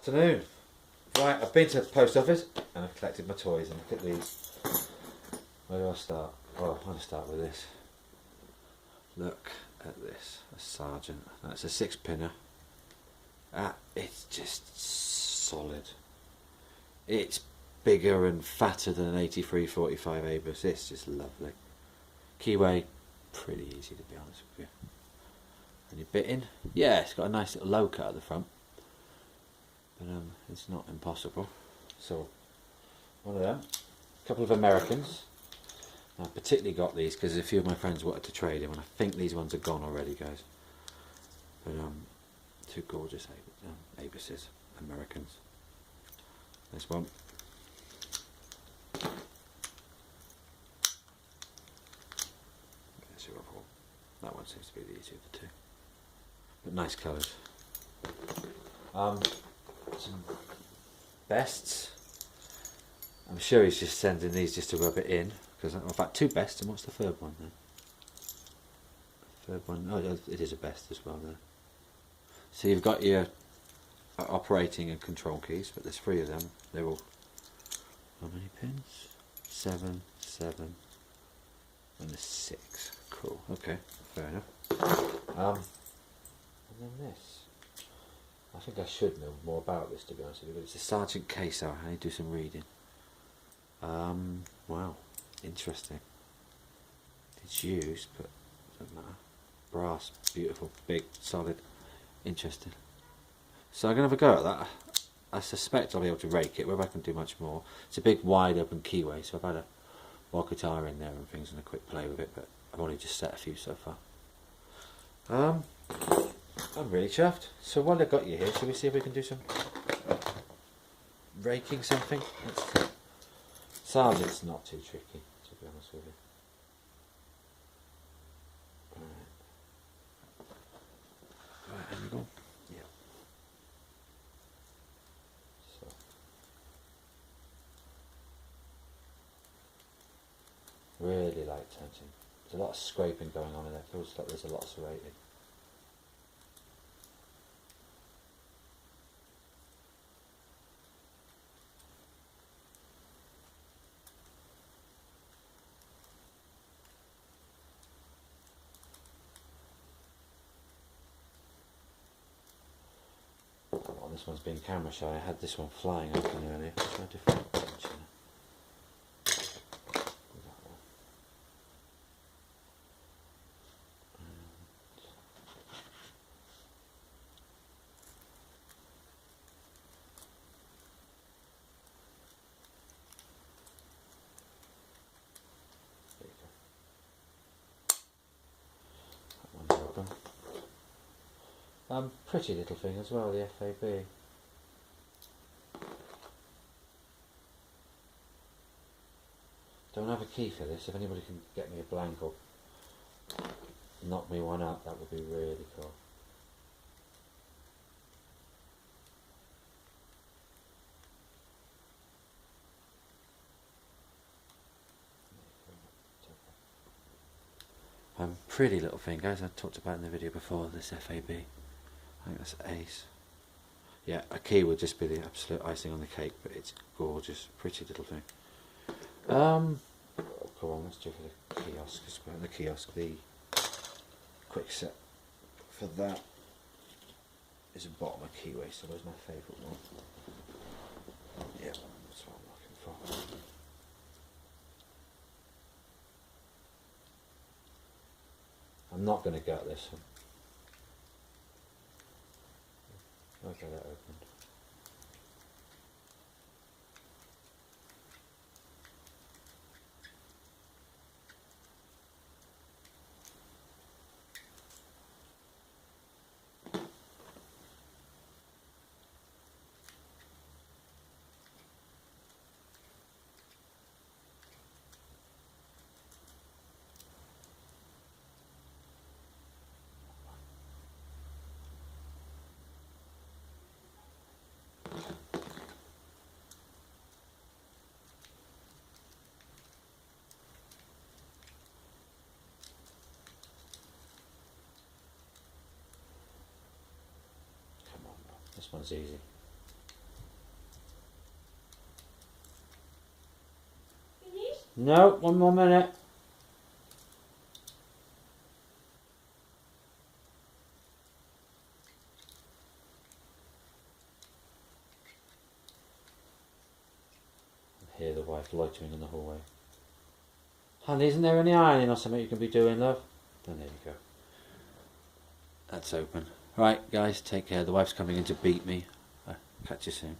Afternoon. Right, I've been to the post office and I've collected my toys, and look at these. Where do I start? Oh, I'm going to start with this. Look at this, a Sargent. That's a 6-pinner. It's just solid. It's bigger and fatter than an 8345 ABUS. It's just lovely. Keyway, pretty easy to be honest with you. And your bitting, yeah, it's got a nice little low cut at the front, but it's not impossible. So one of them, a couple of Americans. I particularly got these because a few of my friends wanted to trade them, and I think these ones are gone already, guys. But two gorgeous Abuses, Americans. This one. That one seems to be the easier of the two. But nice colours. Some bests. I'm sure he's just sending these just to rub it in. Because in fact, 2 bests, and what's the third one then? Third one, oh, it is a best as well there. So you've got your operating and control keys, but there's 3 of them. They're all, how many pins? 7, 7, and a 6. Cool, okay, fair enough. And then this. I think I should know more about this, to be honest with you, but it's a Sargent case. I need to do some reading. Wow, interesting. It's used, but it doesn't matter. Brass, beautiful, big, solid, interesting. So I'm going to have a go at that. I suspect I'll be able to rake it, whether I can do much more. It's a big, wide open keyway, so I've had a guitar in there and things and a quick play with it, but I've only just set a few so far. I'm really chuffed. So while I've got you here, shall we see if we can do some raking something? Sargent's not too tricky, to be honest with you. Right, here we go. Yeah. So. Really light touching. There's a lot of scraping going on in there. Feels like there's a lot of serrating. Oh, this one's been camera shy. I had this one flying open earlier. Let's try a different approach. Pretty little thing as well, the FAB. Don't have a key for this. If anybody can get me a blank or knock me one up, that would be really cool. Pretty little thing, guys. I talked about in the video before, this FAB. I think that's ace. Yeah, a key would just be the absolute icing on the cake, but it's gorgeous, pretty little thing. Come on, let's do for the kiosk as well. The kiosk, the kwikset for that is a bottom of keyway, so there's my favourite one. Yeah, that's what I'm looking for. I'm not going to gut this one. I'll get that opened. This one's easy. No, one more minute. I hear the wife loitering in the hallway. Honey, isn't there any ironing or something you can be doing, love? Then there you go. That's open. Right, guys, take care. The wife's coming in to beat me. Catch you soon.